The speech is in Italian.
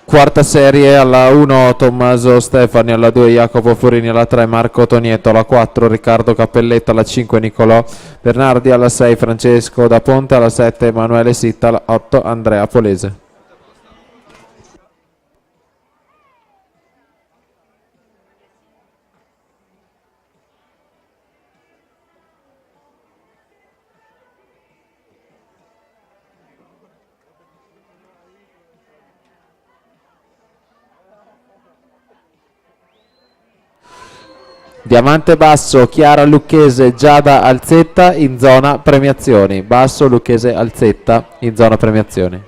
Quarta serie, alla 1 Tommaso Stefani, alla 2 Jacopo Furini, alla 3 Marco Tonietto, alla 4 Riccardo Cappelletto, alla 5 Nicolò Bernardi, alla 6 Francesco da Ponte, alla 7 Emanuele Sitta, alla 8 Andrea Polese. Diamante basso, Chiara Lucchese, Giada Alzetta in zona premiazioni. Basso, Lucchese, Alzetta in zona premiazioni.